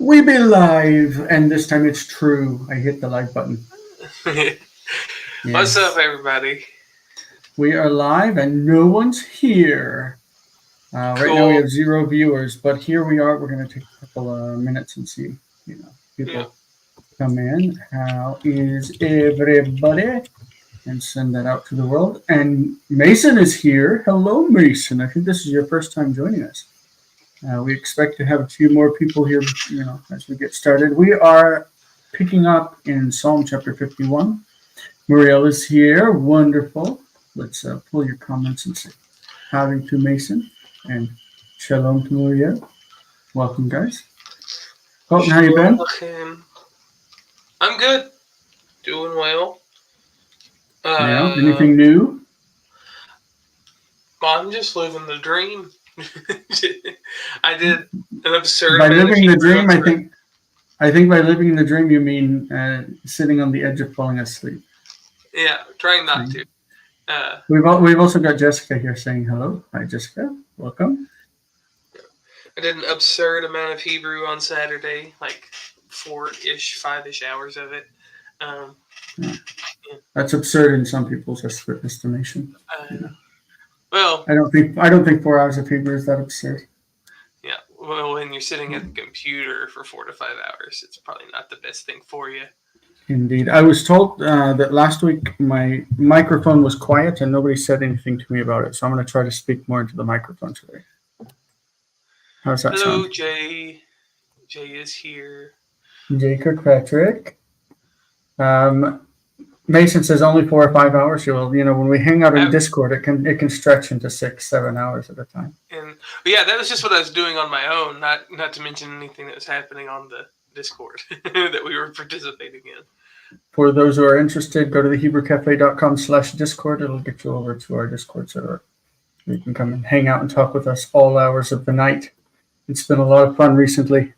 We be live, and this time it's true. I hit the live button. What's up, everybody? We are live, and no one's here. Right now we have 0 viewers, but here we are. We're going to take a couple of minutes and see, people come in. How is everybody? And send that out to the world. And Mason is here. Hello, Mason. I think this is your first time joining us. We expect to have a few more people here, as we get started. We are picking up in Psalm chapter 51. Muriel is here. Wonderful. Let's pull your comments and say howdy to Mason and shalom to Muriel. Welcome, guys. Colton, how you been? I'm good. Doing well. Anything new? I'm just living the dream. I did an absurd. By living the dream, I think by living the dream you mean sitting on the edge of falling asleep. Yeah, trying not to. We've also got Jessica here saying hello. Hi, Jessica. Welcome. I did an absurd amount of Hebrew on Saturday, like 5-ish hours of it. That's absurd in some people's estimation. Well, I don't think 4 hours of Hebrew is that absurd. Yeah, well, when you're sitting at the computer for 4 to 5 hours, it's probably not the best thing for you. Indeed. I was told that last week my microphone was quiet and nobody said anything to me about it, so I'm going to try to speak more into the microphone today. How's that sound? Hello, Jay. Jay is here. Jay Kirkpatrick. Mason says only 4 or 5 hours. Well, when we hang out in Discord, it can stretch into 6-7 hours at a time. And that was just what I was doing on my own. Not to mention anything that was happening on the Discord that we were participating in. For those who are interested, go to the 𝗥𝗘𝗦𝗘𝗥.com/Discord. It'll get you over to our Discord server. You can come and hang out and talk with us all hours of the night. It's been a lot of fun recently.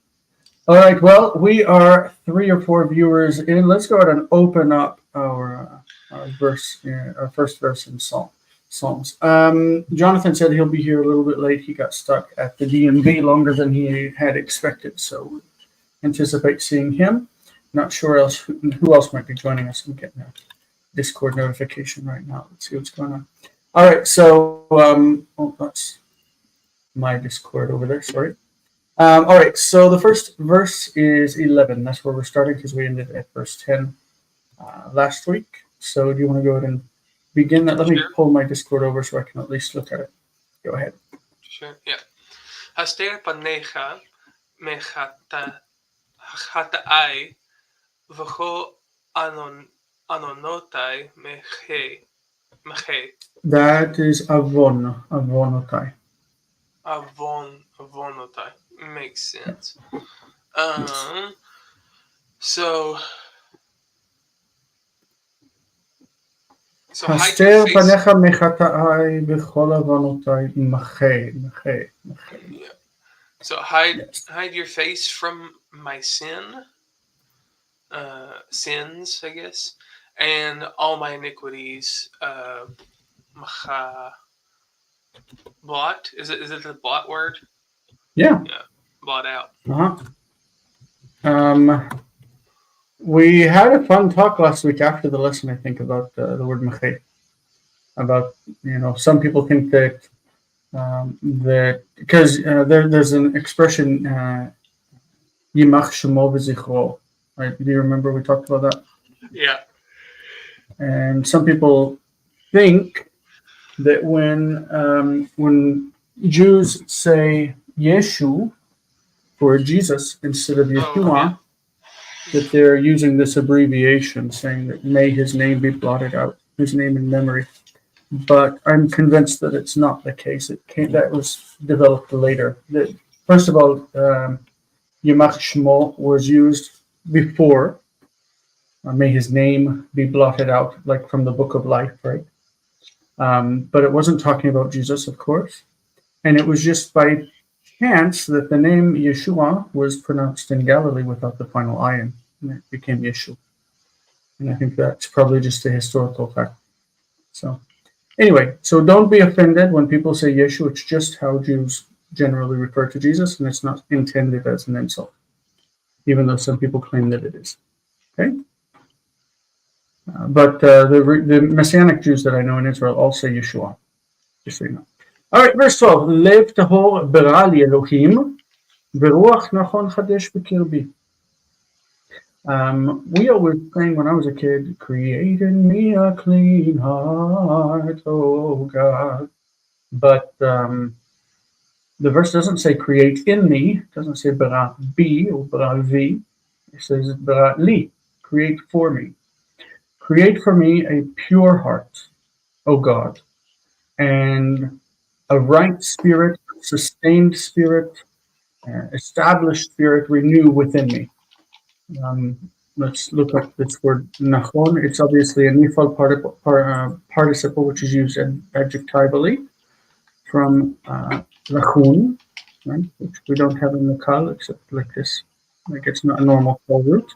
All right, well, we are 3 or 4 viewers in. Let's go ahead and open up our verse, our first verse in Psalms. Jonathan said he'll be here a little bit late. He got stuck at the DMV longer than he had expected, so anticipate seeing him. Not sure who else might be joining us. I'm getting a Discord notification right now. Let's see what's going on. All right, so that's my Discord over there. Sorry. All right, so the first verse is 11. That's where we're starting because we ended at verse 10 last week. So do you want to go ahead and begin that? Let me pull my Discord over so I can at least look at it. Go ahead. Sure, yeah. 𝗥𝗘𝗦𝗘𝗥𝗩𝗘 𝗥𝗘𝗦𝗘𝗥𝗩𝗘. That is avonotai. Avonotai. Makes sense. So הסתר פניך מחטאי בכל עוונותיי, מחה. Yeah. So hide your face from my sins, I guess, and all my iniquities. Blot? Is it the blot word? Yeah. Blot out. We had a fun talk last week after the lesson, I think, about the word 𝗥𝗚𝗦𝗘𝗦. About, some people think that because there's an expression, יימח שמו וזכרו, right? Do you remember we talked about that? Yeah. And some people think that when Jews say Yeshu for Jesus instead of Yeshua, that they're using this abbreviation, saying that may his name be blotted out, his name in memory. But I'm convinced that it's not the case. That was developed later. First of all, יימח שמו was used before. May his name be blotted out, like from the book of life, right? But it wasn't talking about Jesus, of course. And it was just by chance that the name Yeshua was pronounced in Galilee without the final ayin, and it became Yeshu. And I think that's probably just a historical fact. So anyway, so don't be offended when people say Yeshu. It's just how Jews generally refer to Jesus, and it's not intended as an insult. even though some people claim that it is. Okay? But the Messianic Jews that I know in Israel all say Yeshua. Just so you know. All right, verse 12. Lev tahor bara li Elohim, v'ruach nachon chadesh b'kirbi. We always sang when I was a kid, create in me a clean heart, oh God. But the verse doesn't say create in me, it doesn't say bara bi or bara vi. It says bara li, create for me. Create for me a pure heart, O God, and a right spirit, sustained spirit, established spirit, renew within me. Let's look up this word nachon. It's obviously a nifal participle, which is used adjectively from lachun, right? Which we don't have in the kal except like this. Like it's not a normal kal root.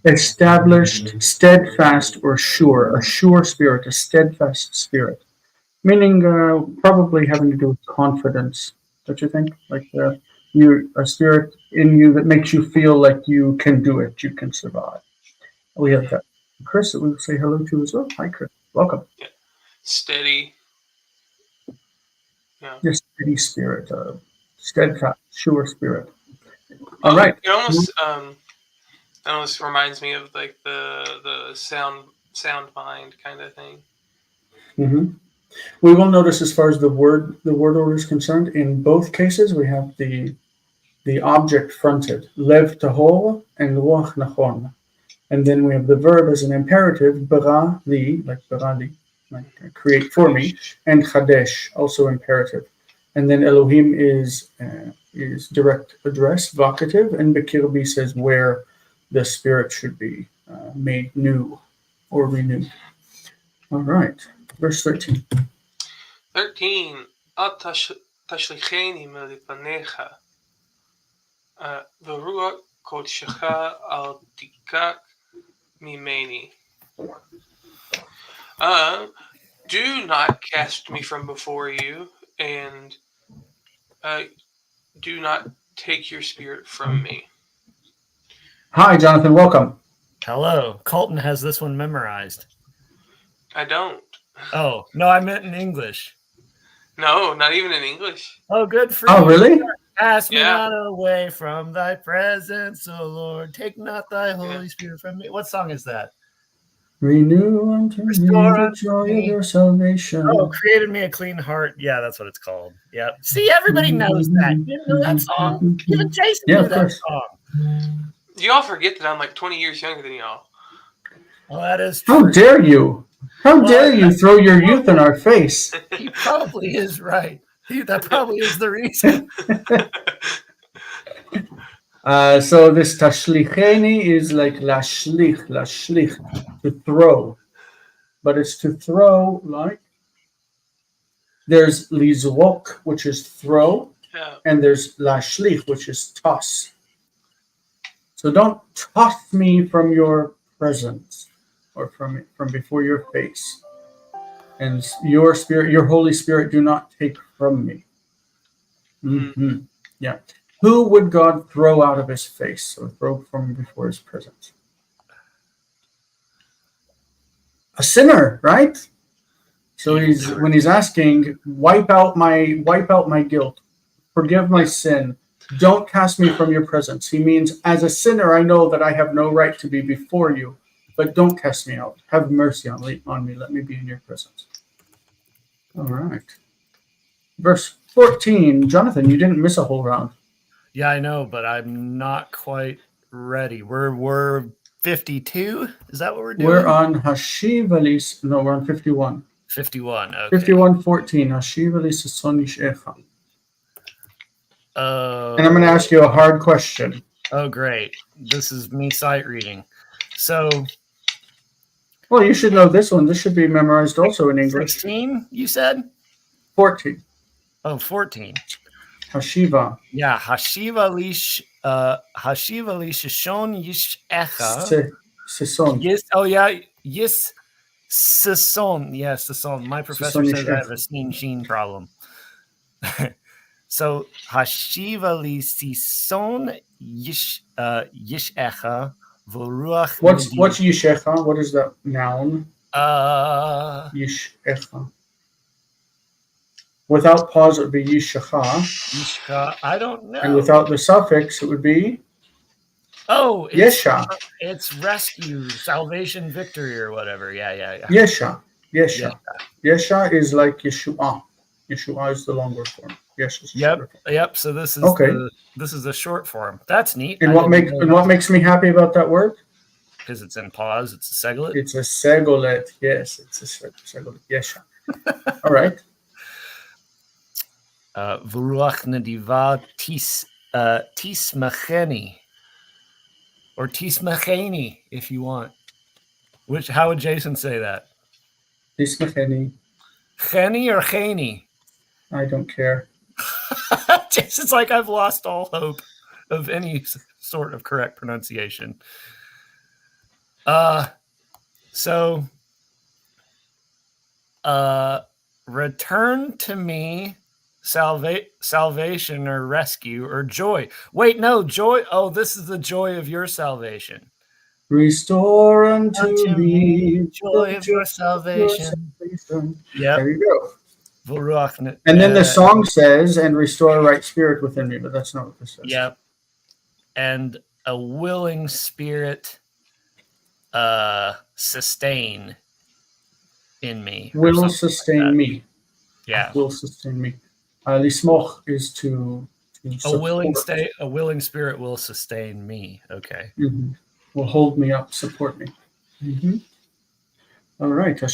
Established, steadfast, or sure. A sure spirit, a steadfast spirit. Meaning probably having to do with confidence, don't you think? Like a spirit in you that makes you feel like you can do it, you can survive. We have that. Chris, that we'll say hello to as well. Hi, Chris. Welcome. Yeah. Steady. Yeah. Your steady spirit, steadfast, sure spirit. All right. It almost reminds me of like the sound mind kind of thing. Mm-hmm. We will notice as far as the word order is concerned, in both cases we have the object fronted, lev tahor and ruach nachon, and then we have the verb as an imperative, bara li, like create for me, and chadesh, also imperative, and then Elohim is direct address, vocative, and b'kirbi says where the spirit should be made new or renewed. All right, verse 13. 13. 𝗥𝗘𝗦𝗧𝗢𝗍𝗓 מלפניך, ורוח קודשך אל תיקח ממני. Do not cast me from before you, and do not take your spirit from me. Hi, Jonathan. Welcome. Hello. Colton has this one memorized. I don't. Oh, no, I meant in English. No, not even in English. Oh, good for you. Oh, really? Cast me Yeah. not away from thy presence, O Lord. Take not thy Holy Spirit from me. What song is that? Renew unto me the joy of your salvation. Oh, created me a clean heart. Yeah, that's what it's called. Yep. See, everybody knows that. You didn't know that song? Even Jason knew that song. You all forget that I'm like 20 years younger than y'all. Well, that is true. How dare you? How dare you throw your youth in our face? He probably is right. That probably is the reason. So this tashlicheni is like lashlich, to throw. But it's to throw like, there's lizrok, which is throw, and there's lashlich, which is toss. So don't toss me from your presence or from before your face. And your spirit, your Holy Spirit, do not take from me. Mm-hmm. Yeah. Who would God throw out of his face or throw from before his presence? A sinner, right? So when he's asking, wipe out my guilt, forgive my sin, don't cast me from your presence. He means, as a sinner, I know that I have no right to be before you, but don't cast me out. Have mercy on me. Let me be in your presence. All right. Verse 14. Jonathan, you didn't miss a whole round. Yeah, I know, but I'm not quite ready. We're 52? Is that what we're doing? We're on Hashiv Alis. No, we're on 51. 51, okay. 51:14. Hashiv Alis Sonish Echa. And I'm going to ask you a hard question. Oh, great. This is me sight reading. So. Well, you should know this one. This should be memorized also in English. 16, you said? 14. Oh, 14. Hashiva. Yeah, Hashiva lish shon yish echa. Sison. Yes. Oh yeah. Yes. Sison. Yes, Sison. My professor says I have a sheen problem. So Hashiva li sison yishecha v'ruach. What's yishecha? What is that noun? Uh, Yishecha. Without pause, it would be yishecha. Yishka, I don't know. And without the suffix, it would be yesha. It's rescue, salvation, victory, or whatever. Yeah. Yesha. Yesha is like Yeshua. Yeshua is the longer form. Yesha is the shorter form. Yep. So this is the short form. That's neat. And what makes me happy about that word? Because it's in pause. It's a seglet. It's a seglet. Yes, it's a seglet. Yesha. All right. V'ruach nediva tismacheni, or tismacheni if you want. How would Jason say that? Tismacheni. Cheni or cheni? I don't care. Jason's like, I've lost all hope of any sort of correct pronunciation. So return to me salvation or rescue or joy. Wait, no, joy. Oh, this is the joy of your salvation. Restore unto me joy of your salvation. Yeah. There you go. And then the song says, and restore a right spirit within me, but that's not what this says. Yep. And a willing spirit sustain in me. Will sustain me. Yeah. Will sustain me. Lismoch is to a willing spirit will sustain me. Okay. Mm-hmm. Will hold me up, support me. Mm-hmm. All right. I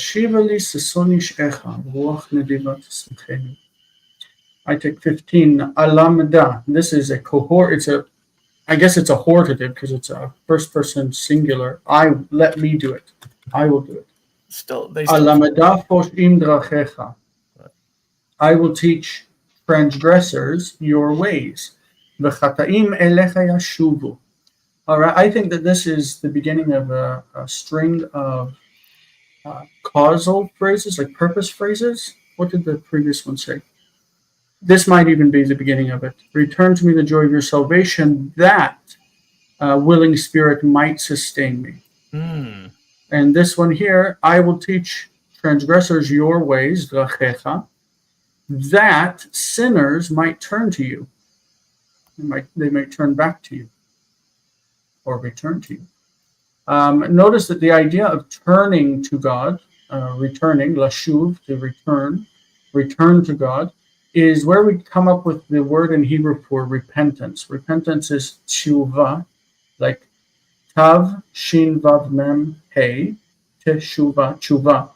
take 15. Alamda. This is a cohort. I guess it's a hortative because it's a first person singular. Let me do it. I will do it. Alamda foshim drachecha. I will teach transgressors your ways. V'chataim elecha yashuvu. All right, I think that this is the beginning of a string of causal phrases, like purpose phrases. What did the previous one say? This might even be the beginning of it. Return to me the joy of your salvation, that willing spirit might sustain me. Mm. And this one here, I will teach transgressors your ways, drachecha, that sinners might turn to you. They might turn back to you or return to you. Notice that the idea of turning to God, returning, lashuv, to return to God, is where we come up with the word in Hebrew for repentance. Repentance is tshuva, like tav, shin, vav, mem, hey, teshuva, tshuva,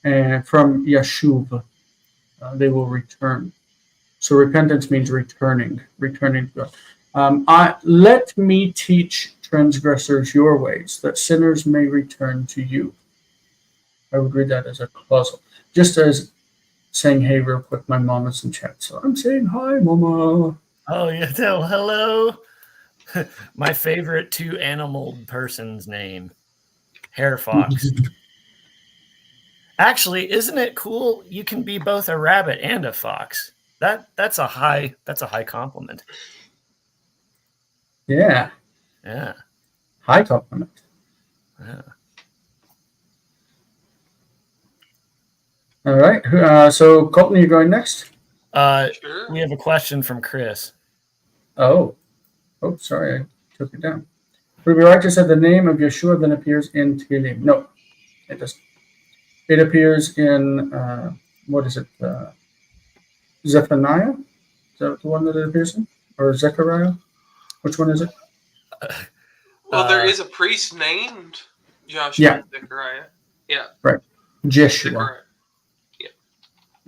and from yashuv. They will return. So repentance means returning to God. Let me teach transgressors your ways, that sinners may return to you. I would read that as a clausal. Just as saying, hey, real quick, my mom is in chat, so I'm saying hi, mama. Oh, yeah, hello. My favorite two-animal person's name, Hair Fox. Actually, isn't it cool? You can be both a rabbit and a fox. That's a high compliment. Yeah. Yeah. High compliment. Yeah. All right. So Colton, you're going next? Sure. We have a question from Chris. Oh, sorry, I took it down. Would it be right to say the name of Yeshua then appears in Tehillim? No, it doesn't. It appears in, what is it, Zephaniah? Is that the one that it appears in? Or Zechariah? Which one is it? Well, there is a priest named Joshua Zechariah. Yeah. Right. Jeshua. Zechariah. Yeah.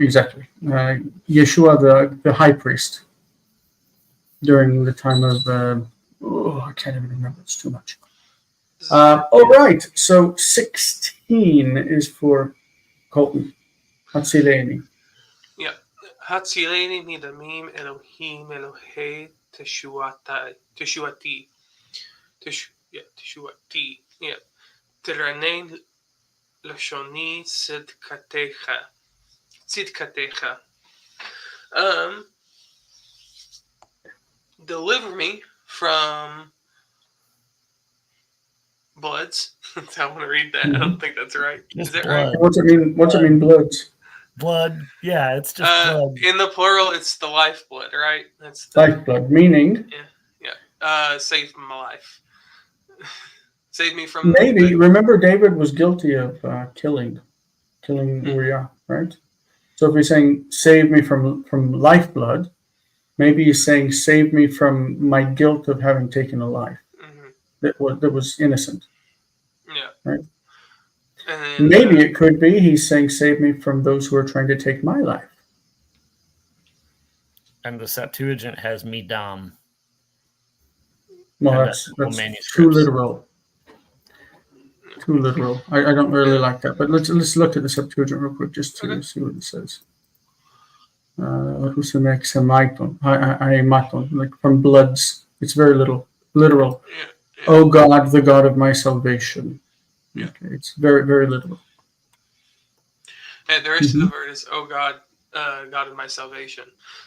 Exactly. Yeshua, the high priest, during the time of, I can't even remember. It's too much. All right. So 16 is for Colton. Hatzileni. Yeah. Hatzileni midamim Elohim Elohei Teshuati. Teshuati. Yeah. Teranein Lashoni Tzidkatecha. deliver me from bloods. I want to read that. I don't think that's right. Just Is that blood. right? What's it mean? What's it mean? Bloods. Blood. Yeah, it's just blood. In the plural, it's the lifeblood, right? That's the, Lifeblood, meaning save my life. Save me from maybe. Remember, David was guilty of killing Uriah, right? So if he's saying save me from lifeblood, maybe he's saying save me from my guilt of having taken a life that was innocent. Yeah. Right. And then, maybe it could be he's saying save me from those who are trying to take my life. And the Septuagint has midam. Well, And that's too too literal. Too literal. I don't really like that. But let's look at the Septuagint real quick just to see what it says. Like from bloods. It's very literal. Yeah. Oh God, the God of my salvation. Yeah. Okay, it's very, very literal. And the rest of the word is, oh God, God of my salvation.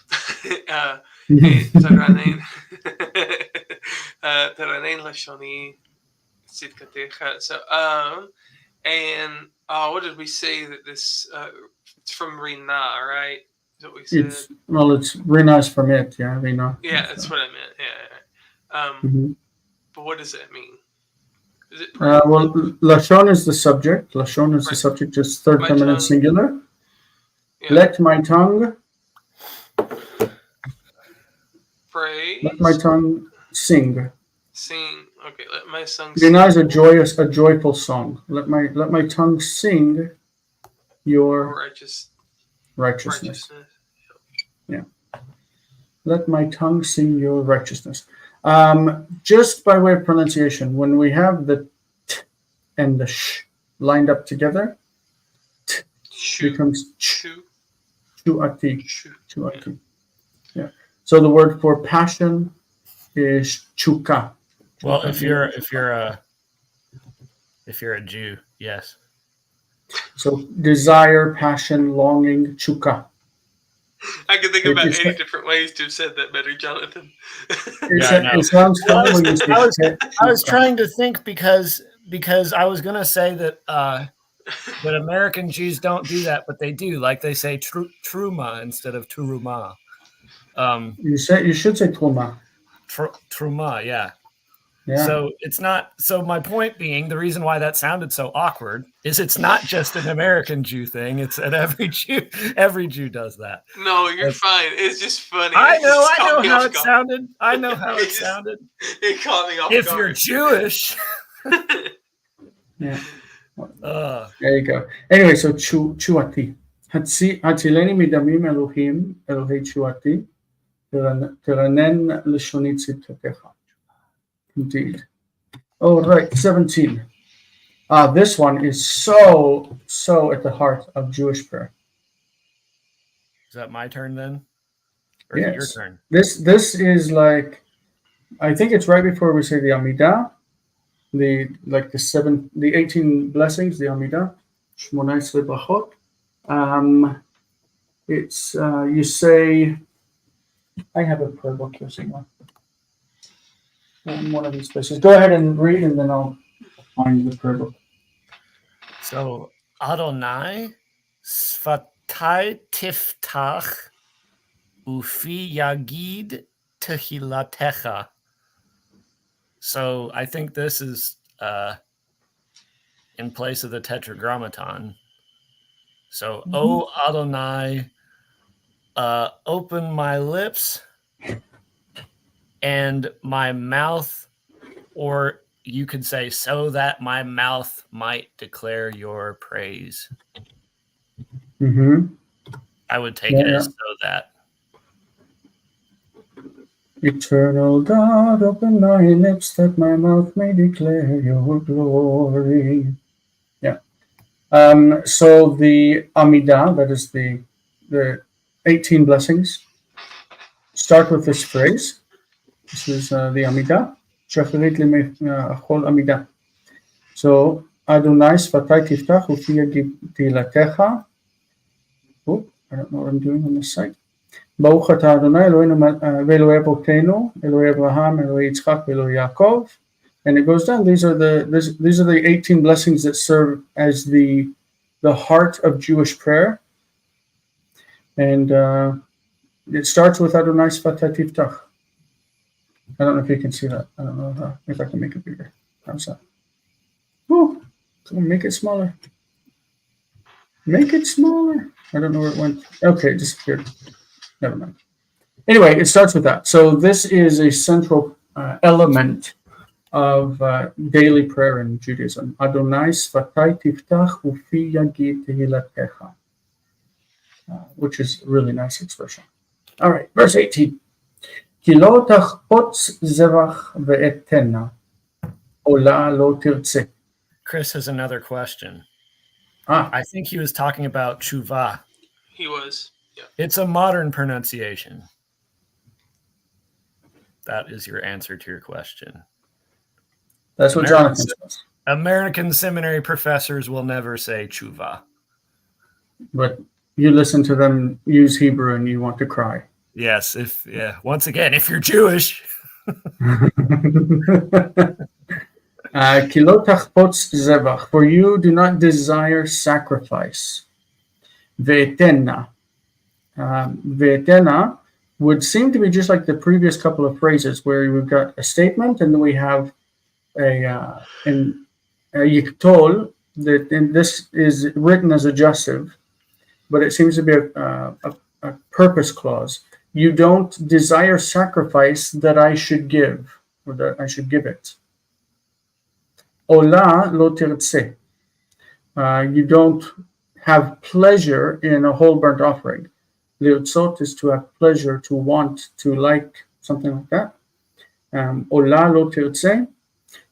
𝗔𝗘𝗦𝗦𝗧𝗔𝗧𝗜𝗢𝗏 לשוני צדקתך. So, and what did we say that this? It's from Rina, right? Is what we said. It's Rina's from it, yeah, Rina. Yeah, that's what I meant. Yeah. But what does that mean? Is it? Well, lashon is the subject. Lashon is the subject, just third feminine singular. Yeah. Let my tongue praise. Let my tongue sing. Sing. Okay. Let my tongue. Rina is a joyful song. Let my tongue sing your righteousness. Yeah. Let my tongue sing your righteousness. Just by way of pronunciation, when we have the t and the sh lined up together, t becomes 𝗥𝗘𝗦𝗘𝗥𝗓𝗏. Yeah. So the word for passion is 𝗥𝗘𝗦𝗘𝗥𝗓𝗏. Well, if you're a Jew, yes. So desire, passion, longing, 𝗥𝗘𝗦. I can think about 80 different ways to have said that better, Jonathan. It sounds funny when you say I was trying to think because I was going to say that that American Jews don't do that, but they do. Like they say truma instead of turuma. You should say truma. Truma, yeah. Yeah. So it's not. So my point being, the reason why that sounded so awkward is it's not just an American Jew thing. It's that every Jew does that. No, you're fine. It's just funny. I know how it sounded. I know how it sounded. It caught me off if guard. You're Jewish. Yeah. There you go. Anyway, so 𝗥𝗘𝗦𝗃. הצילני מדמים אלוהים, אלוהי תשועתי, תרנן לשוני צדקתך. Indeed. All right, 17. This one is so at the heart of Jewish prayer. Is that my turn then? Or yes. Is it your turn? This is like, I think it's right before we say the Amidah, the 18 blessings, the Amidah, 18 brachot. It's you say, I have a prayer book here somewhere. In one of these places. Go ahead and read, and then I'll find the prayer book. So, Adonai, Sfatai Tiftach, Ufi Yagid Tehilatecha. So, I think this is in place of the Tetragrammaton. So, O Adonai, open my lips and my mouth, or you could say, so that my mouth might declare your praise. I would take it as so that. Eternal God, open my lips that my mouth may declare your glory. Yeah. So the Amidah, that is the 18 blessings, start with this phrase. This is the Amidah. Shacharit lemechol Amidah. So Adonai sfatai tiftach ufi yagid tilatecha. Oh, I don't know what I'm doing on this site. Baruch atah Adonai Eloheinu ve'Elokei Avotenu, Elokei Abraham, Elokei Yitzchak, Elokei Yaakov. And it goes down. These are the 18 blessings that serve as the heart of Jewish prayer. And it starts with Adonai Sfatai Tiftach. I don't know if you can see that. I don't know if I can make it bigger. How's that? Woo! So make it smaller. Make it smaller. I don't know where it went. Okay, it disappeared. Never mind. Anyway, it starts with that. So this is a central element of daily prayer in Judaism. Adonai Sfatai Tiftach ufi yagid tehilatecha. Which is a really nice expression. All right, verse 18. Ki lo tachpotz zevach ve'etena, ola lo tirtzeh. Chris has another question. I think he was talking about tshuva. He was. Yeah. It's a modern pronunciation. That is your answer to your question. That's what Jonathan says. American seminary professors will never say tshuva. But you listen to them use Hebrew and you want to cry. Yes, once again, if you're Jewish. For you do not desire sacrifice. Ve'etena. Ve'etena would seem to be just like the previous couple of phrases where we've got a statement and then we have a yiktol, and this is written as adjussive, but it seems to be a purpose clause. You don't desire sacrifice that I should give, or that I should give it. Ola lo tirtzeh. You don't have pleasure in a whole burnt offering. Lirtzot is to have pleasure, to want, to like, something like that. Ola lo tirtzeh.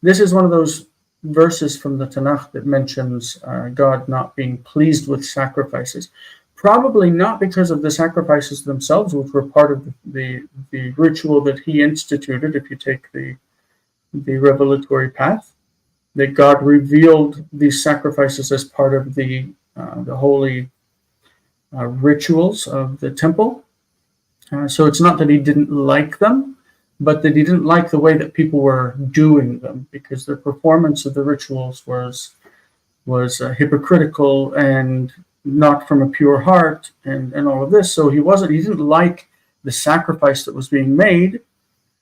This is one of those verses from the Tanakh that mentions God not being pleased with sacrifices. Probably not because of the sacrifices themselves, which were part of the ritual that he instituted, if you take the revelatory path, that God revealed these sacrifices as part of the holy rituals of the temple. So it's not that he didn't like them, but that he didn't like the way that people were doing them, because the performance of the rituals was hypocritical and not from a pure heart and all of this. So he didn't like the sacrifice that was being made,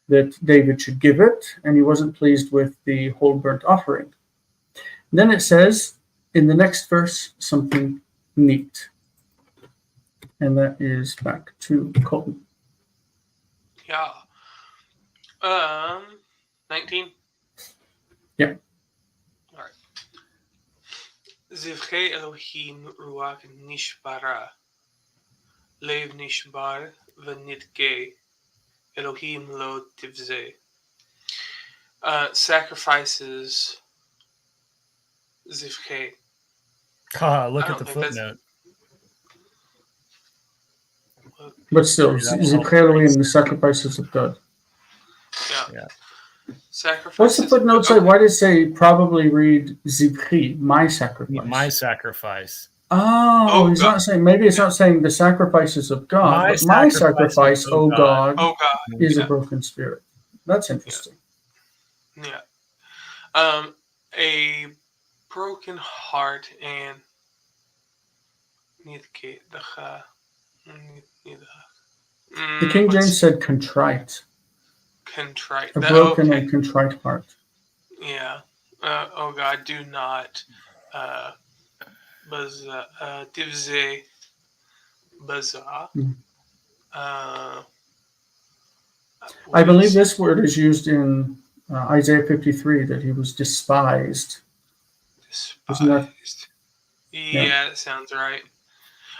that David should give it, and he wasn't pleased with the whole burnt offering. And then it says in the next verse something neat, and that is back to Colton. Yeah. 19. Yeah. All right. Zivchei Elohim ruach nishbara, lev nishbar v'nidgei, Elohim lo tivzeh. Sacrifices Zivchei. Look at the footnote. But still, Zivchei Elohim, the sacrifices of God. Yeah. Sacrifices. What's the footnote say? Why did it say probably read Zivchi, my sacrifice? My sacrifice. Oh, he's not saying, maybe it's not saying the sacrifices of God, but my sacrifice, O God, is a broken spirit. That's interesting. Yeah. A broken heart and the King James said contrite. Contrite. A broken and contrite heart. Yeah. Oh God, do not divze baza. I believe this word is used in Isaiah 53, that he was despised. Despised. Yeah, that sounds right.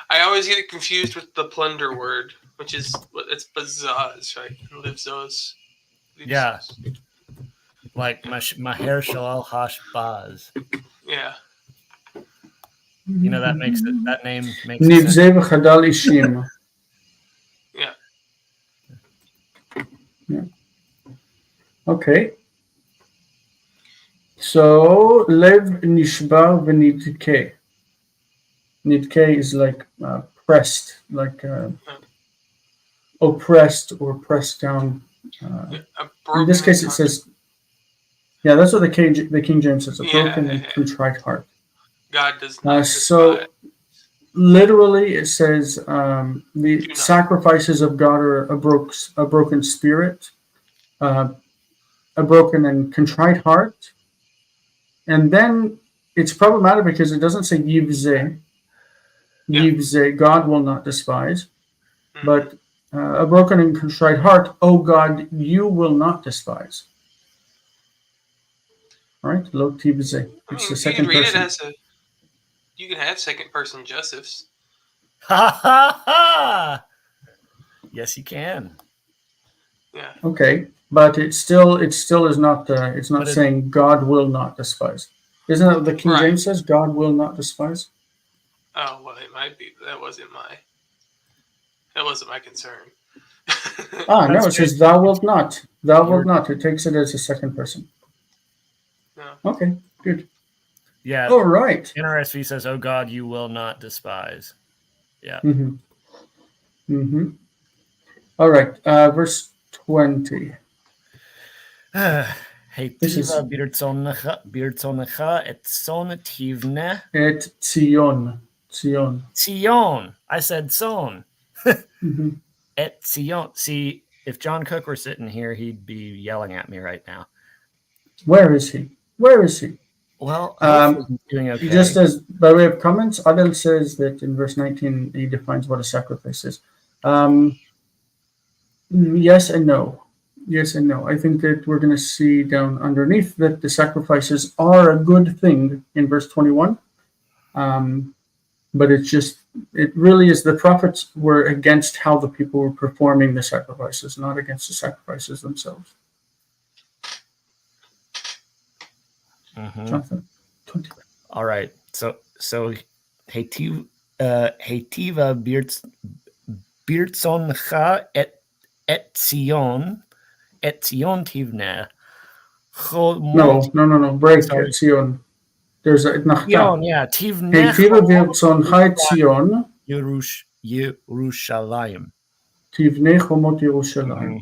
I always get it confused with the plunder word, which is it's bazaz, right? Livzos. Yeah. Like Maher Shalal Hash Baz. Yeah. You know, that name makes Nivzeh v'chadal ishim. Yeah. Okay. So lev nishbar v'nidkeh. Nidkeh is like pressed, like oppressed or pressed down. In this case, it says, yeah, that's what the King James says, a broken and contrite heart. God does not so despise. literally, it says the sacrifices of God are a broken spirit, a broken and contrite heart. And then it's problematic because it doesn't say 𝗔𝗕𝗦𝗢𝗔, God will not despise, but a broken and contrite heart, oh God, you will not despise. All right, 𝗥𝗘𝗦𝗘𝗧. It's the second you can read person. it as you can have second person Josephs. Ha ha ha! Yes, you can. Yeah. Okay, but it still is not. It's not saying God will not despise. Isn't that what the King James says? God will not despise. Oh well, it might be. That wasn't my concern. No, it says thou wilt not. Thou wilt not. It takes it as a second person. No. Okay, good. Yeah. All right. NRSV says, "Oh God, you will not despise." Yeah. All right. Verse 20. 𗗥𝗘𝗦𝗧𝗢𝗙 ברצונך את צאן תבנה. Et Zion. Sion. I said son. Et Sion. See, if John Cook were sitting here, he'd be yelling at me right now. Where is he? Well, he's doing okay. Just as by way of comments, Adel says that in verse 19 he defines what a sacrifice is. Yes and no. I think that we're going to see down underneath that the sacrifices are a good thing in verse 21. But it really is the prophets were against how the people were performing the sacrifices, not against the sacrifices themselves. Jonathan, 20. All right. So 𗗥𝗘𝗦𝗢𝗙 ברצונך את ציון תבנה. No. Break it, Zion. There's a nachta. ציון, yeah. תבנה ברצונך את ציון. ירושלים. תבנה חומות ירושלים.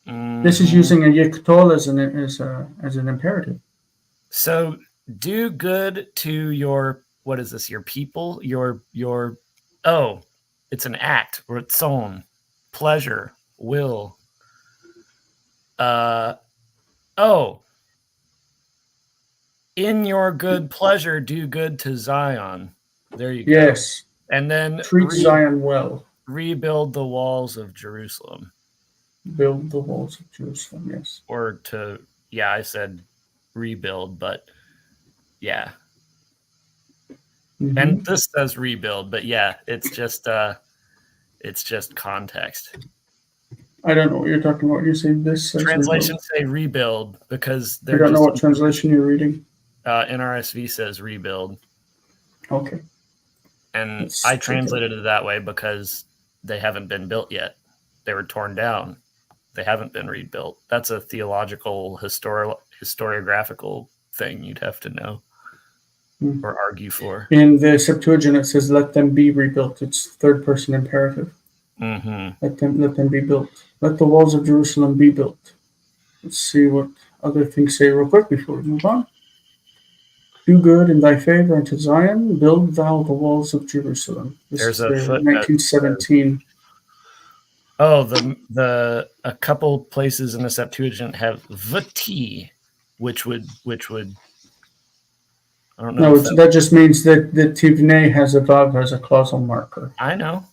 This is using a 𝗥𝗘𝗦 as an imperative. So do good to your, what is this? Your people, it's an act, ratzon, pleasure, will. In your good pleasure, do good to Zion. There you go. Yes. And then treat Zion well. Rebuild the walls of Jerusalem. Build the walls of Jerusalem, yes. Or I said rebuild, but yeah. And this says rebuild, but yeah, it's just context. I don't know what you're talking about. You say this says translations say rebuild because I don't know what translation you're reading. NRSV says rebuild. Okay. And I translated it that way because they haven't been built yet. They were torn down. They haven't been rebuilt. That's a theological, historiographical thing you'd have to know or argue for. In the Septuagint, it says, let them be rebuilt. It's third person imperative. Let them be built. Let the walls of Jerusalem be built. Let's see what other things say real quick before we move on. Do good in thy favor unto Zion. Build thou the walls of Jerusalem. There's a 1917. Oh, a couple places in the Septuagint have vati, which would I don't know. No, that just means that the tivne has a vav as a clausal marker. I know.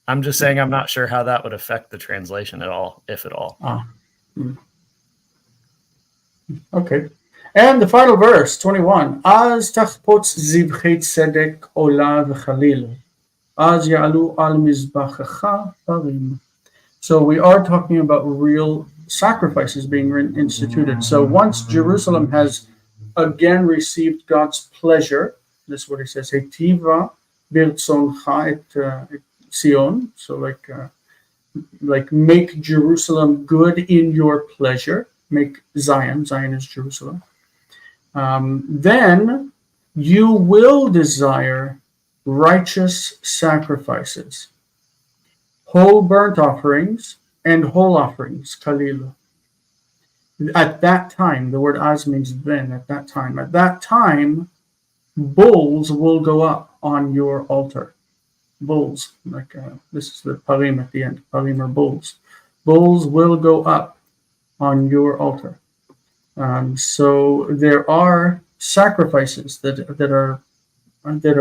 I'm just saying I'm not sure how that would affect the translation at all, if at all. Okay. And the final verse, 21. Az tachpotz zivchei tzedek ola v'chalil. Az ya'alu al mizbachecha parim. So we are talking about real sacrifices being instituted. So once Jerusalem has again received God's pleasure, this is what he says, ייטיבה ברצונך את Sion. So like make Jerusalem good in your pleasure. Make Zion is Jerusalem. Then you will desire righteous sacrifices. whole burnt offerings, and whole offerings, kalil. At that time, the word az means then, at that time. At that time, bulls will go up on your altar. Bulls, like this is the parim at the end. Parim are bulls. Bulls will go up on your altar. So there are sacrifices that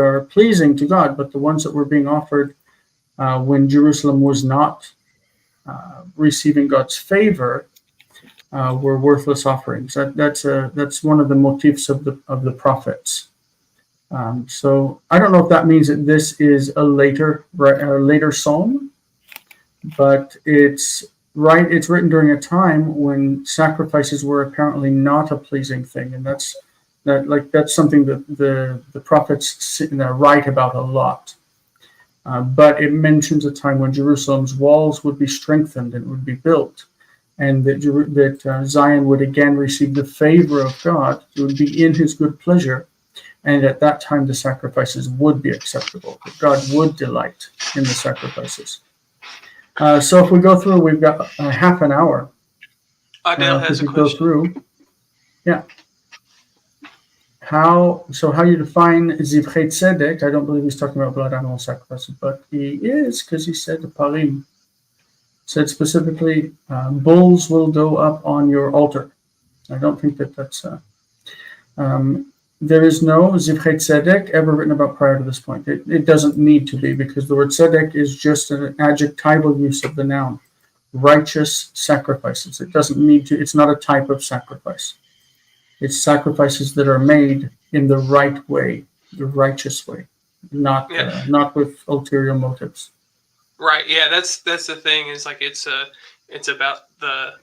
are pleasing to God, but the ones that were being offered when Jerusalem was not receiving God's favor were worthless offerings. That's one of the motifs of the prophets. So I don't know if that means that this is a later psalm, but it's written during a time when sacrifices were apparently not a pleasing thing, and that's something that the prophets write about a lot. But it mentions a time when Jerusalem's walls would be strengthened and would be built, and that Zion would again receive the favor of God. It would be in His good pleasure, and at that time the sacrifices would be acceptable. That God would delight in the sacrifices. So if we go through, we've got half an hour. Adele has a go question. through, yeah. How you define 𝗥𝗘𝗦𝗘𝗥𝗡? I don't believe he's talking about blood animal sacrifices, but he is, because he said the parim. Said specifically, bulls will go up on your altar. I don't think that's. There is no 𝗥𝗘𝗦𝗘𝗥 ever written about prior to this point. It doesn't need to be, because the word tzedek is just an adjectival use of the noun. Righteous sacrifices. It doesn't need to. It's not a type of sacrifice. It's sacrifices that are made in the right way, the righteous way, not with ulterior motives. Right. Yeah. That's the thing. Is like it's about the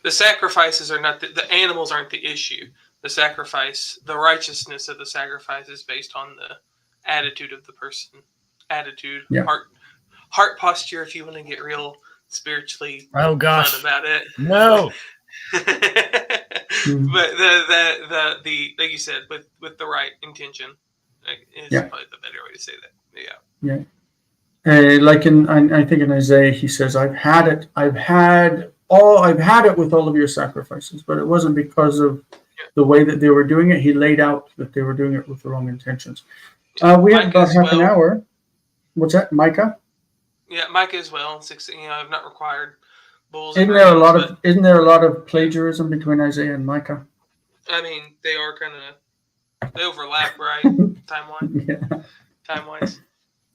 sacrifices are not the animals aren't the issue. The sacrifice, the righteousness of the sacrifice is based on the attitude of the person, heart posture. If you want to get real spiritually fun about it, no. But the like you said, with the right intention is probably the better way to say that. Yeah. Like I think in Isaiah, he says, "I've had it with all of your sacrifices," but it wasn't because of the way that they were doing it. He laid out that they were doing it with the wrong intentions. We have about half an hour. What's that, Micah? Yeah, Micah as well. 16. I've not required bulls. Isn't there a lot of plagiarism between Isaiah and Micah? I mean, they are they overlap, right? Time-wise.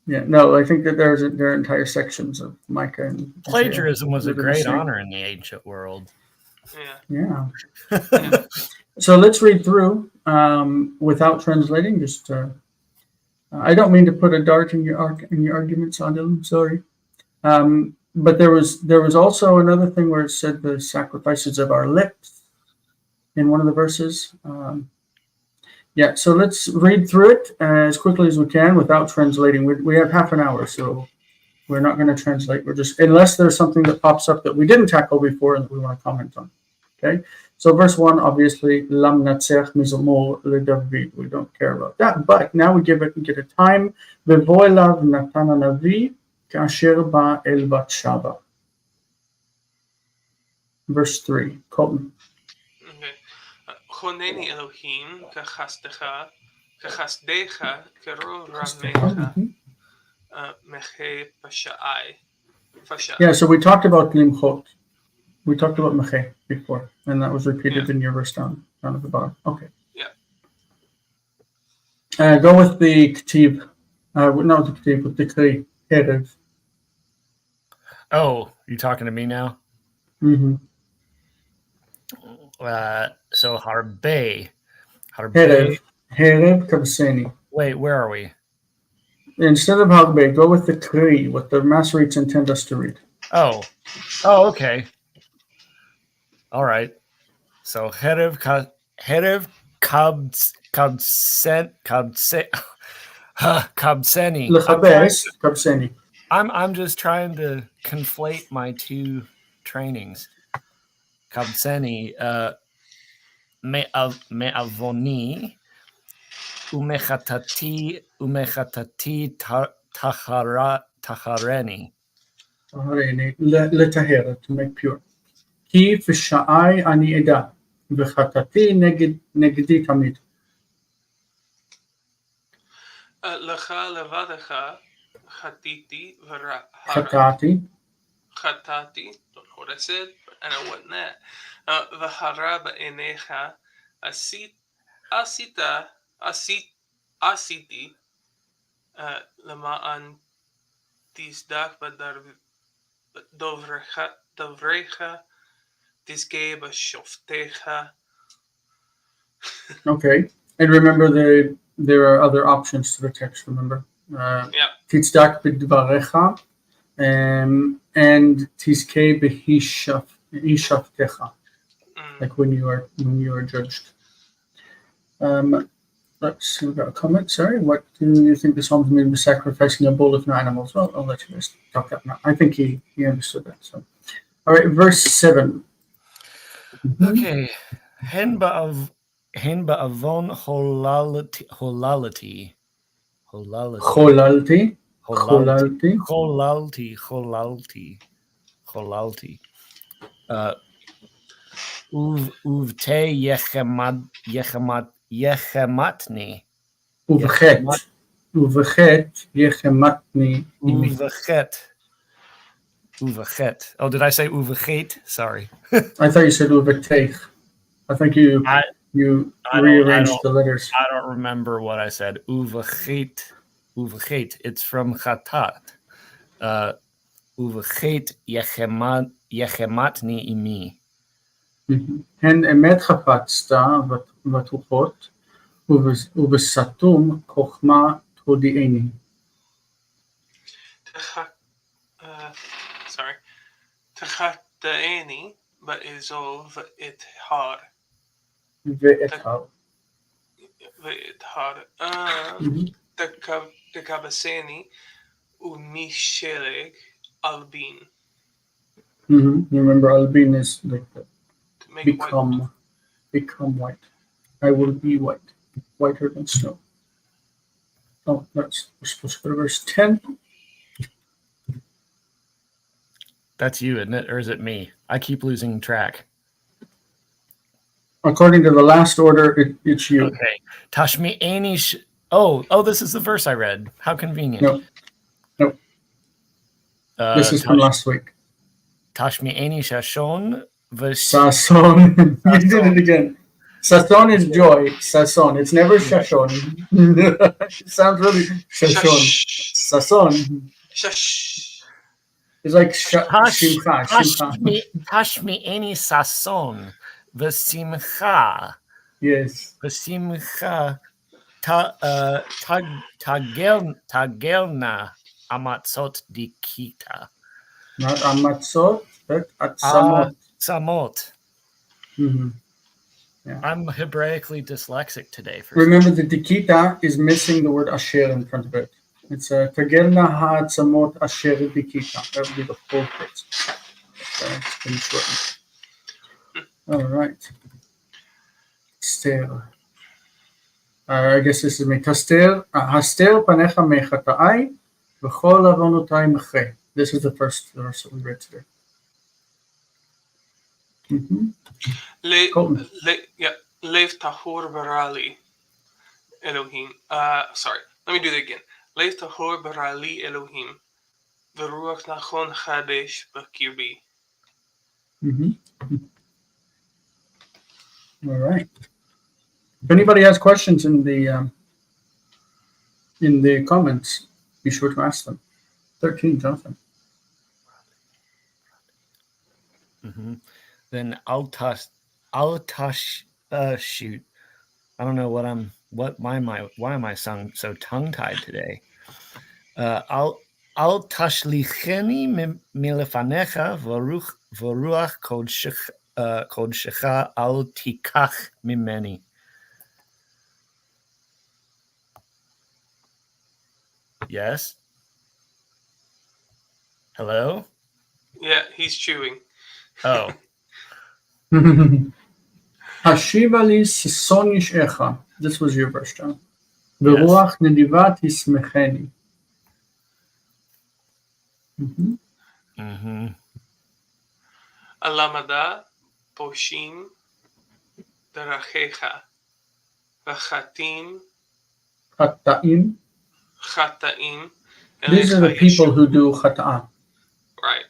Yeah, no, I think that there are entire sections of Micah and plagiarism was a great honor in the ancient world. Yeah. So let's read through without translating. Just I don't mean to put a dart in your arguments, Adil. I'm sorry. But there was also another thing where it said the sacrifices of our lips in one of the verses. So let's read through it as quickly as we can without translating. We have half an hour, so we're not going to translate. We're just, unless there's something that pops up that we didn't tackle before and that we want to comment on. Okay, so verse 1, obviously, Lam Natsech Mizamor LeDavid. We don't care about that, but now we get a time. Vevoelav Natan Navi Kasher Ba El Vat-Shava. Verse 3, Colton. Choneni Elohim kachasdecha kerov ramecha meche pashai. Yeah, so we talked about limchot. We talked about meche before, and that was repeated in your verse down at the bottom. Okay. Yeah. Go with the ktib. Not the ktib, but the kri. Erev. Oh, you talking to me now? Mm-hmm. So harbe. Erev kabseni. Wait, where are we? Instead of harbe, go with the kri, what the Masoretes intend us to read. Oh, okay. All right. So Herev kabseni. Kabseni. I'm just trying to conflate my two trainings. Kabseni me'avoni umechatati tachareni. לטהר, to make pure. כי פשעי אני אדע, וחטאתי נגדי תמיד. לך לבדך חטאתי חטאתי. חטאתי, don't know what I said, but I know what that. והרע בעיניך עשיתי למען תצדק בדבריך תזכה בשופטיך. Okay, and remember there are other options to the text, remember? תצדק בדבריך and תזכה בהישפטך, like when you are judged. Let's see, we got a comment. Sorry, what do you think the Psalms mean by sacrificing a bull with no animals? Well, I'll let you guys talk that now. I think he understood that. So, all right, verse 7. Okay, hen ba'avon holalti. Uvte yechematni. Uvechet yechematni. Uvechet. Oh, did I say uvechet? Sorry. I thought you said uvechet. I think you rearranged the letters. I don't remember what I said. Uvechet. It's from chatat. Uvechet yechematni imi. הן אמת חפצת בטוחות, ובסתום חוכמה תודיעני. תחטאני באזוב ואתהר. תכבסני ומשלג אלבין. Remember, albin is like that. Become white. I will be white, whiter than snow. Oh, we're supposed to go to verse 10. That's you, isn't it? Or is it me? I keep losing track. According to the last order, it's you. Okay. Tashmi Anish. Oh, this is the verse I read. How convenient. No. This is from last week. Tashmi Anish Ashon. Sason. You did it again. Sason is joy. Sason. It's never Shashon. It sounds really Shashon. Sason. It's like Shimcha. Tashmi Eni Sason. V'simcha. Yes. V'simcha. Tagelna amatzot dikita. Not amatzot, but atzamot. Samot. Mm-hmm. Yeah. I'm Hebraically dyslexic today. Remember, the dikita is missing the word asher in front of it. It's a tagelna ha'atzamot asher dikita. That would be the full phrase. It's been shortened. All right. Stare. I guess this is me. Haster panecha mechata'ai v'chol avonotai mechei. This is the first verse that we read today. Lev tahor barali Elohim. Sorry, let me do that again. Lev tahor barali Elohim. V'ruach nachon chadesh b'kirbi. All right. If anybody has questions in the comments, be sure to ask them. 13, Jonathan. Then shoot. I don't know why am I so tongue-tied today? Al tashlicheni milefanecha v'ruach kodshecha al tikach mimeni. Yes? Hello? Yeah, he's chewing. Oh. Hashiva li sison yishecha. This was your verse, John. V'ruach nedivat yismecheni. Mm-hmm. Alamada Poshim Darachecha Vachatim Chata'im. Chataim. These are the people who do chata'ah. Right.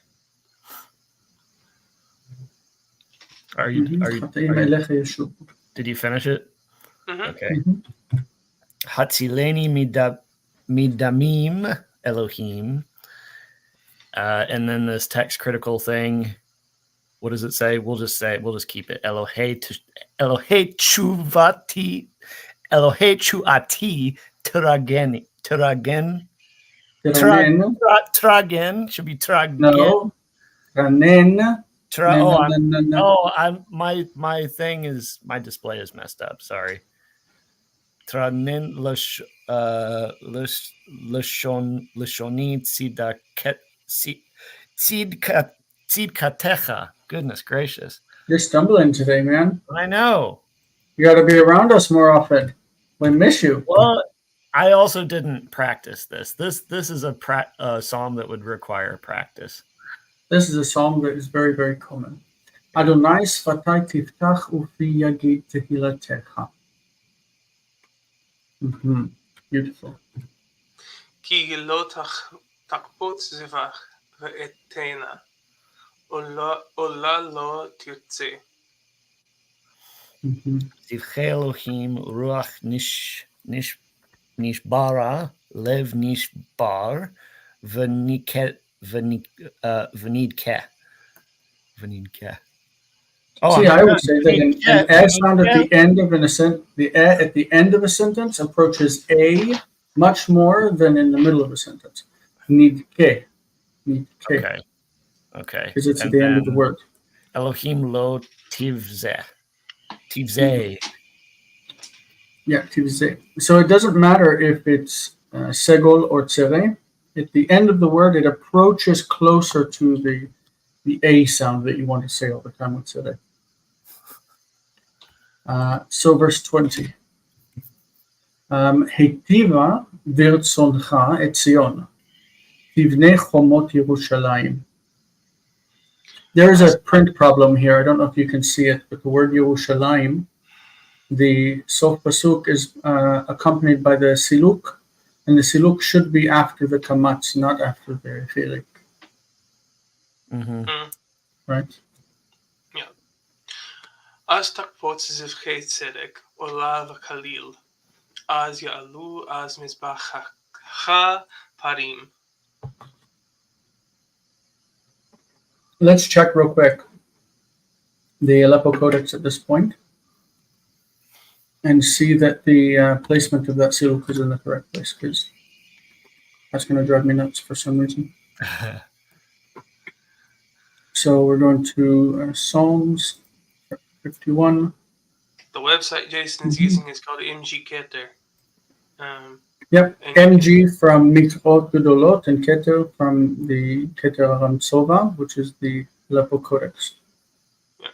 Did you finish it? Mm-hmm. Okay. Hatzileni midamim Elohim. And then this text critical thing. What does it say? We'll just keep it. Elohei chuvati tragen should be tragen. No. Ranen. My thing is, my display is messed up. Sorry. Tranen lashonit tzidkatecha. Goodness gracious. You're stumbling today, man. I know. You got to be around us more often. We miss you. Well, I also didn't practice this. This is a psalm that would require practice. This is a psalm that is very, very common. Adonai sfatai tiftach ufi yagid tehilatecha. Beautiful. Ki lo 𗗥𝗘𝗦𝗘𝗥𝗩𝗘 ve'etena ola lo tirtze. Zivchei Elohim ruach nishbara lev nishbar v'nidke. See, I would say that an a sound at the end of at the end of a sentence approaches a much more than in the middle of a sentence. Nidke. Okay. Because it's at the end of the word. Elohim lo tivze. Yeah, tivze. So it doesn't matter if it's segol or tzere. At the end of the word, it approaches closer to the a sound that you want to say all the time with tzere. So verse 20. Heitiva v'rtzoncha et Zion. Tivnei chomot Yerushalayim. There is a print problem here. I don't know if you can see it, but the word Yerushalayim, the Sof Pasuk is accompanied by the Siluk, and the Siluk should be after the Kamatz, not after the Chilik. Right? Yeah. Az takpot zivchei tzedek ola v'kalil. Az ya'alu az mizbachacha parim. Let's check real quick the Aleppo Codex at this point and see that the placement of that siluk is in the correct place, because that's going to drive me nuts for some reason. So we're going to Psalms 51. The website Jason's using is called 𝗥𝗘𝗦𝗘𝗥𝗡. Yep, MG from 𝗥𝗘𝗦𝗘𝗥 and 𝗥𝗘𝗦 from the 𝗥𝗘𝗦𝗡𝗏, which is the Aleppo Codex. Yeah.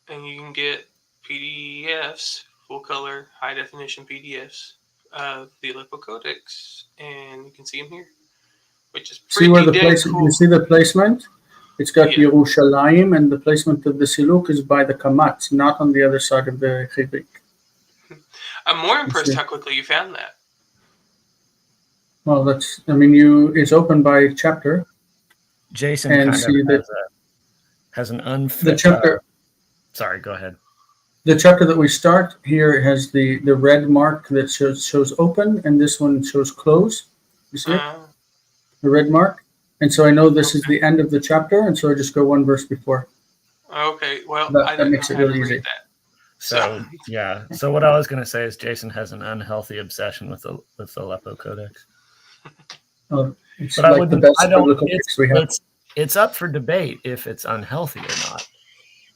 And you can get PDFs, full color, high definition PDFs of the Aleppo Codex, and you can see them here, which is pretty cool. You see the placement? It's got Yerushalayim, and the placement of the Siluk is by the Kamatz, not on the other side of the Chibik. I'm more impressed how quickly you found that. Well, it's open by chapter. Jason kind of has an unfit. The chapter. Sorry, go ahead. The chapter that we start here has the red mark that shows open, and this one shows close. You see it? The red mark. And so I know this is the end of the chapter, and so I just go one verse before. Okay, well, that makes it really easy. So yeah. So what I was going to say is Jason has an unhealthy obsession with the Aleppo Codex. It's but like the best biblical text we have. It's up for debate if it's unhealthy or not.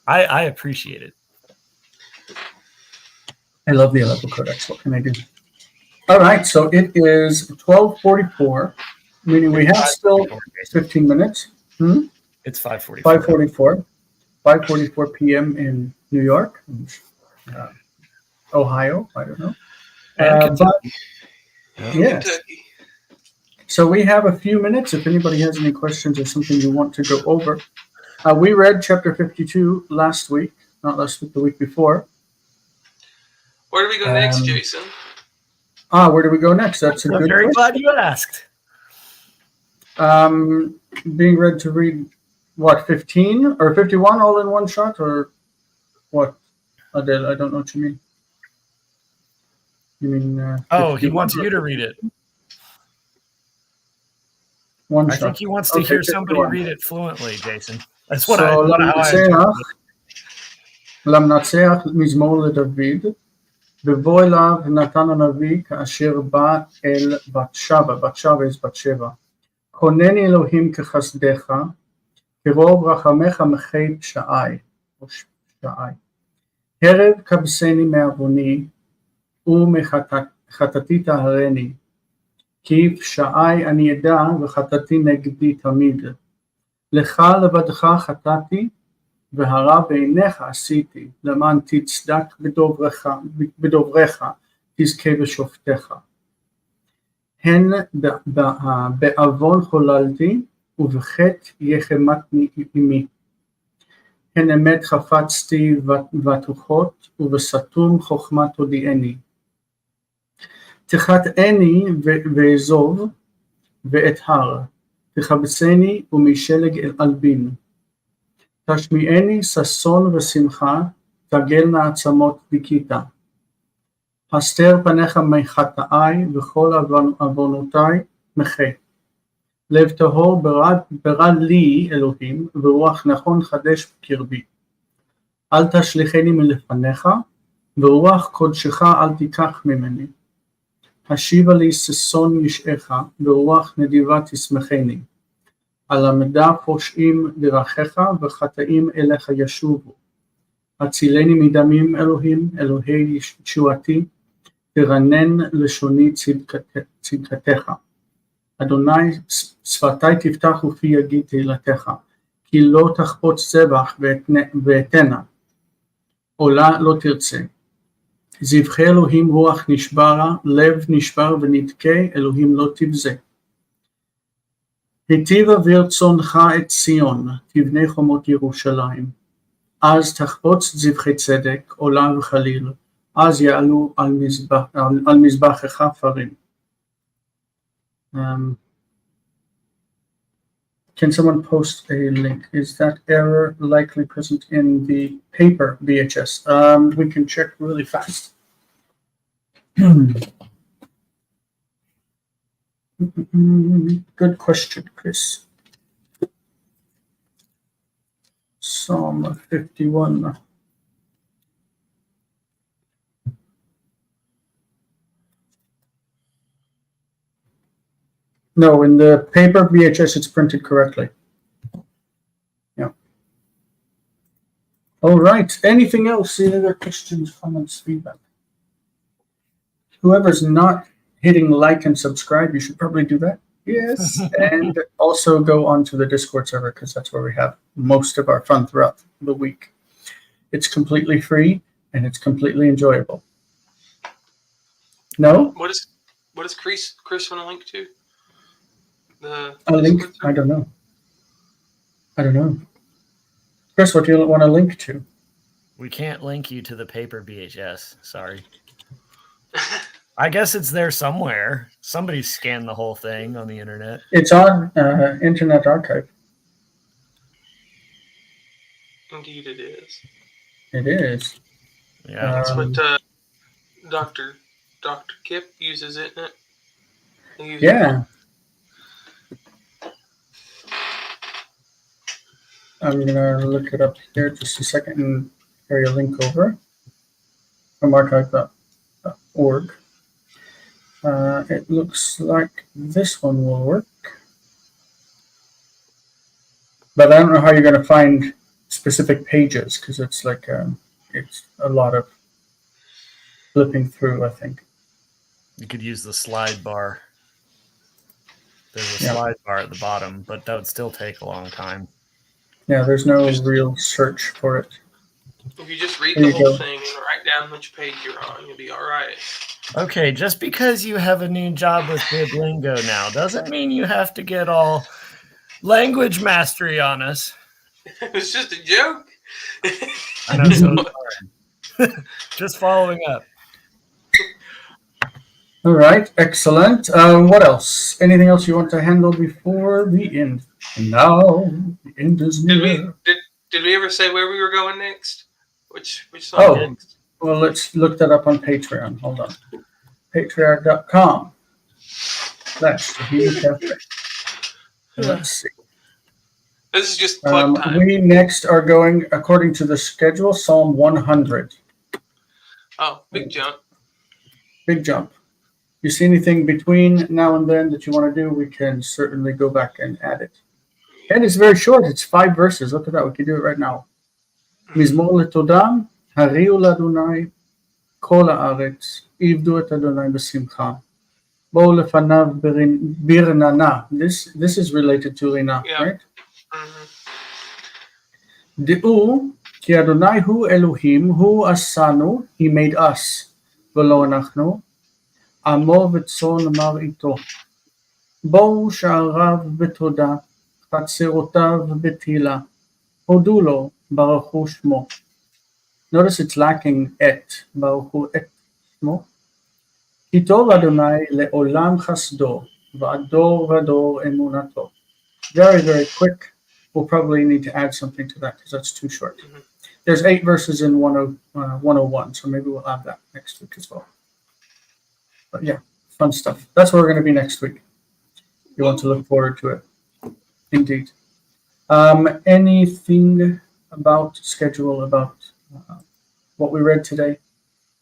I appreciate it. I love the Aleppo Codex. What can I do? All right, so it is 12:44, meaning we have still 15 minutes. It's 5:44. 5:44 p.m. in New York, Ohio. I don't know. Kentucky. So we have a few minutes if anybody has any questions or something you want to go over. We read chapter 52 last week, not last week, the week before. Where do we go next, Jason? Where do we go next? That's a I'm good very question. glad you asked. Being read to read, what, 15 or 51 all in one shot, or what? Adele, I don't know what you mean. You mean? He wants you to read it. One I shot. think he wants to hear somebody read it fluently, Jason. That's what So, I למנצח מזמור לדוד, ובוא אליו נתן הנביא כאשר בא אל בת שבע, בת שבע is בת שבע. כונני אלוהים כחסדך, כרוב רחמך מחי פשעי, או פשעי. הרב כבשני מעווני, ומחטאתי טהרני. כי פשעי אני ידע וחטאתי נגדי תמיד. לך לבדך חטאתי והרע בעיניך עשיתי, למען תצדק בדוברך תזכה בשופטיך. הן בעוון חוללתי ובחטא יחמתני עמי. הן אמת חפצתי בטוחות ובסתום חוכמה תודיעני. תחטאני ואעזוב ואתהר, תכבסני ומשלג אלבין. תשמיעני ששון ושמחה, תגלנה עצמות דיכיתה. הסתר פניך מחטאי וכל עוונותיי מחטא. לב טהור ברד לי אלוהים, ורוח נכון חדש בקרבי. אל תשליכני מלפניך, ורוח קודשך אל תיקח ממני. השיבה לי ששון ישעך, ורוח נדיבה תשמחני. הלמדה פושעים דרכיך, וחטאים אליך ישובו. הצילני מדמים אלוהים, אלוהי ישועתי, תרנן לשוני צדקתך. אדוני שפתי תפתח ופי יגיד תהילתך, כי לא תחפוץ זבח ואתנה, עולה לא תרצה. זבחי אלוהים רוח נשברה, לב נשבר ונדכה, אלוהים לא תבזה. היטיב ברצונך את ציון, תבנה חומות ירושלים. אז תחפוץ זבחי צדק, עולה וחליל, אז יעלו על מזבחך פרים. Can someone post a link? Is that error likely present in the paper VHS? We can check really fast. Good question, Chris. Psalm 51. No, in the paper VHS, it's printed correctly. Yeah. All right. Anything else? Any other questions, comments, feedback? Whoever's not hitting like and subscribe, you should probably do that. Yes. And also go on to the Discord server, because that's where we have most of our fun throughout the week. It's completely free and it's completely enjoyable. No? What does Chris want to link to? A link? I don't know. Chris, what do you want to link to? We can't link you to the paper VHS. Sorry. I guess it's there somewhere. Somebody scanned the whole thing on the internet. It's on Internet Archive. Indeed, it is. It is. Yeah, that's what Dr. Kip uses, isn't it? Yeah. I'm gonna look it up here just a second and carry a link over from archive.org. It looks like this one will work, but I don't know how you're going to find specific pages, because it's like it's a lot of flipping through, I think. You could use the slide bar. There's a slide bar at the bottom, but that would still take a long time. Yeah, there's no real search for it. If you just read the whole thing and write down which page you're on, you'll be all right. Okay, just because you have a new job with Biblingo now doesn't mean you have to get all language mastery on us. It was just a joke. I know, so sorry. Just following up. All right, excellent. What else? Anything else you want to handle before the end? And now the end is near. Did we ever say where we were going next? Which song Oh. next? Well, let's look that up on Patreon. Hold on. Patreon.com/Hebrew Let's see. This is just plug time. We next are going, according to the schedule, Psalm 100. Oh, big jump. Big jump. You see anything between now and then that you want to do, we can certainly go back and add it. And it's very short. It's 5 verses. Look at that. We can do it right now. מזמור לתודה, הריעו לאדוני כל הארץ, עבדו את אדוני בשמחה. בואו לפניו ברננה. This is related to Rina, Yeah. right? Mm-hmm. דעו כי אדוני הוא אלוהים, הוא עשנו, he made us, ולא אנחנו, עמו וצאן מרעיתו. בואו שעריו בתודה, חצרותיו בתהילה. הודו לו, ברכו שמו. Notice it's lacking את, ברכו את שמו. כי טוב אדוני לעולם חסדו, ועדור ודור אמונתו. Very, very quick. We'll probably need to add something to that because that's too short. Mm-hmm. There's 8 verses in 101, so maybe we'll add that next week as well. But yeah, fun stuff. That's where we're going to be next week. You want to look forward to it. Indeed. Anything about schedule, about what we read today?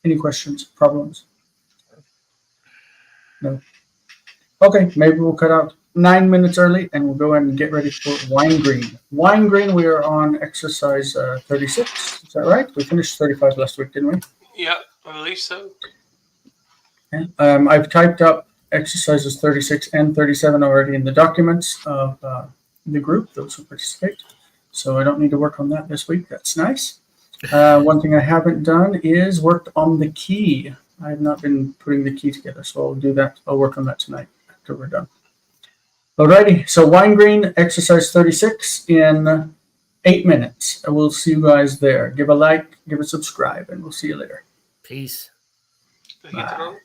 Any questions, problems? No? Okay, maybe we'll cut out 9 minutes early and we'll go ahead and get ready for Wine Green. Wine Green, we are on exercise 36. Is that right? We finished 35 last week, didn't we? Yeah, I believe so. Okay. I've typed up exercises 36 and 37 already in the documents of the group, those who participate. So I don't need to work on that this week. That's nice. One thing I haven't done is worked on the key. I have not been putting the key together, so I'll do that. I'll work on that tonight after we're done. Alrighty, so Wine Green, exercise 36 in 8 minutes. I will see you guys there. Give a like, give a subscribe, and we'll see you later. Peace. Bye.